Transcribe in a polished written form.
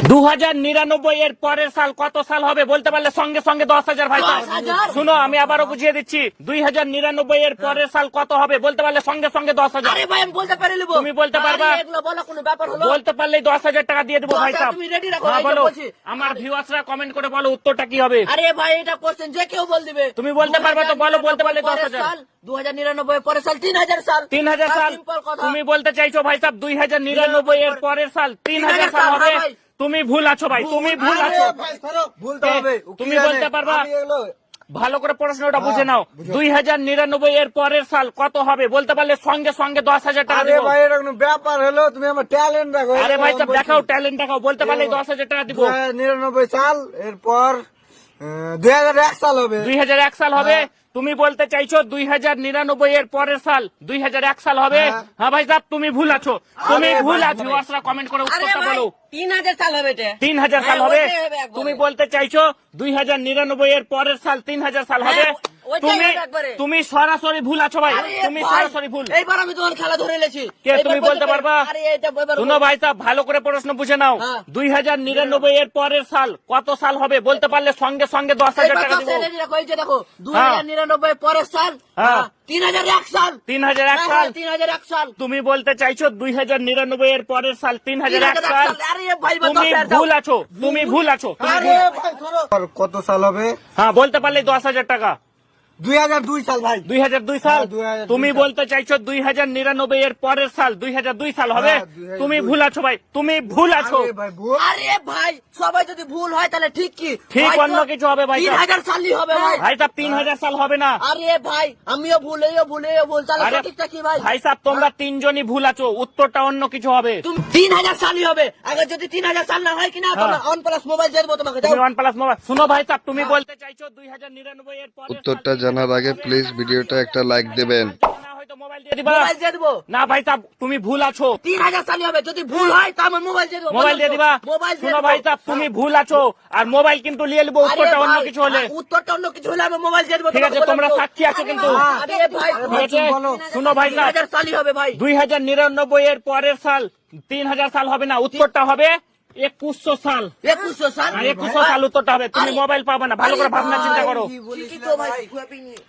2099 এর পরের সাল কত সাল হবে বলতে পারলে সঙ্গে সঙ্গে 10,000 ভাই। 10,000? শুনো আমি আবারও বুঝিয়ে দিচ্ছি, 2099 এর পরের সাল কত হবে বলতে পারলে সঙ্গে সঙ্গে 10,000। আরে ভাই আমি বলতে পারি লিবো। তুমি বলতে পারবা? আরে এগুলো বলা কোনো ব্যাপার হলো? বলতে পারলেই 10,000 টাকা দিয়ে দেবো ভাই 10,000 সাহেব। তুমি ready রাখো, হ্যাঁ, এই যে বলো বলছি। আমার ভিউয়ার্সরা কমেন্ট করে বলো উত্তরটা কি হবে। আরে ভাই এটা কোশ্চেন যে কেউ বল দিবে। তুমি বলতে পারবা তো বলো, বলতে পারলে 2099 10,000। সাল, 2099 পরের সাল 3,000 সাল। 3,000 সাল। সিম্পল কথা। তুমি বলতে চাইছো ভাই সাহেব 2099 এর পরের সাল 3,000 সাল হবে। ভাই। তুমি ভুল আছো ভাই, তুমি ভুল আরে আছো। ভাই ছাড়ো, ভুলতে হবে। তুমি কি জানে? বলতে পারবা? আমি এগুলো ভালো করে প্রশ্নটা বুঝে নাও, বুঝো। 2099 এর পরের সাল কত হবে বলতে পারলে সঙ্গে সঙ্গে 10,000 টাকা আরে দিব। ভাই এটা কোনো ব্যাপার হলো? তুমি আমার ট্যালেন্ট রাখো। আরে ভাই সাহেব দেখাও, ট্যালেন্ট দেখাও, বলতে পারলে 10,000 টাকা দিব। 99 সাল, এরপর 2001 সাল হবে। 2001 সাল হবে। তুমি বলতে চাইছো 2099 এর পরের সাল 2001 সাল হবে। হ্যাঁ। হ্যাঁ ভাই সাহেব তুমি ভুল আছো, তুমি আরে ভুল ভাই, আছো। ভিউয়ার্সরা কমেন্ট করে আরে উত্তরটা ভাই বলো। 3,000 সাল হবে এটা। 3,000 সাল হ্যাঁ, হবে। ওইটাই হবে একবারে। তুমি বলতে চাইছো 2099 এর পরের সাল 3,000 সাল হবে। হ্যাঁ, ওইটাই তুমি হবে একবারে। তুমি সরাসরি ভুল আছো ভাই, আরে তুমি ভাই, সরাসরি ভুল। এইবার আমি তোমার খেলা ধরে নিয়েছি। কে এইবার তুমি বলতে পারবা? আরে এটা এবার শুনো ভাই সাহেব ভালো করে প্রশ্ন বুঝে নাও, হ্যাঁ। 2099 এর পরের সাল কত সাল হবে বলতে পারলে সঙ্গে সঙ্গে 10,000 এইবার টাকা তো দিব। ছেড়ে রাখো, এই যে দেখো 2099 পরের সাল, হ্যাঁ। 3,001 সাল। 3,001 হ্যাঁ, সাল। 3,001 সাল। তুমি বলতে চাইছো 2099 এর পরের সাল 3,001 সাল। আরে ভাই তুমি ভুল আছো, তুমি ভুল আছো, তুমি আরে ভুল। ভাই ছাড়ো। আর কত সাল হবে? হ্যাঁ বলতে পারলে 10,000 টাকা। 2002 সাল ভাই। 2002 সাল। হ্যাঁ, 2002 তুমি সাল। বলতে চাইছো 2099 এর পরের সাল 2002 সাল হবে। হ্যাঁ, 2002 তুমি ভুল আছো ভাই, তুমি ভুল আছো। আরে ভাই ভুল। আরে ভাই সবাই যদি ভুল হয় তাহলে ঠিক কি? ঠিক ভাই, অন্য কিছু হবে ভাই। 3,000 সালই হবে ভাই। ভাই সাহেব 3,000 সাল হবে না। আরে ভাই আমিও ভুল, এইও ভুল, এইও ভুল, তাহলে আরে সঠিকটা কি ভাই? ভাই সাহেব তোমরা তিনজনই ভুল আছো, উত্তরটা অন্য কিছু হবে। তুমি 3,000 সালই হবে। আগে যদি 3,000 সাল না হয় কিনা তোমরা হ্যাঁ। OnePlus মোবাইল দিয়ে দেবো তোমাকে। তুমি যাও। OnePlus মোবাইল শুনো ভাই সাহেব, তুমি বলতে চাইছো 2099 এর পরের উত্তরটা জানার আগে প্লিজ ভিডিওটা একটা লাইক দেবেন। হয়তো মোবাইল দিয়ে দিবা। মোবাইল দিয়ে দেবো। না ভাই সাহেব তুমি ভুল আছো, 3,000 সালই হবে। যদি ভুল হয় তো আমার মোবাইল দিয়ে দেবো। মোবাইল দিয়ে দিবা। মোবাইল দিয়ে শুনো দেবো। ভাই সাহেব তুমি ভুল আছো, আর মোবাইল কিন্তু নিয়ে নেবো আরে উত্তরটা অন্য ভাই, কিছু হলে। উত্তরটা অন্য কিছু হলে আমি মোবাইল দিয়ে দেবো। ঠিক আছে, তোমাকে তোমরা বললাম তো। সাক্ষী আছো কিন্তু। আরে ভাই ঠিক আছে বলো। শুনো ভাই সাহেব 3,000 সালই হবে ভাই। 2099 এর পরের সাল 3,000 সাল হবে না, উত্তরটা হবে 2100 সাল। 2100 সাল। আর 2100 সাল উত্তরটা হবে। তুমি আরে- মোবাইল পাবে না, ভালো করে ভাবনা চিন্তা করো। কি বলিস ঠিকই না তো ভাই ভাই? খুয়াবি নিয়ে।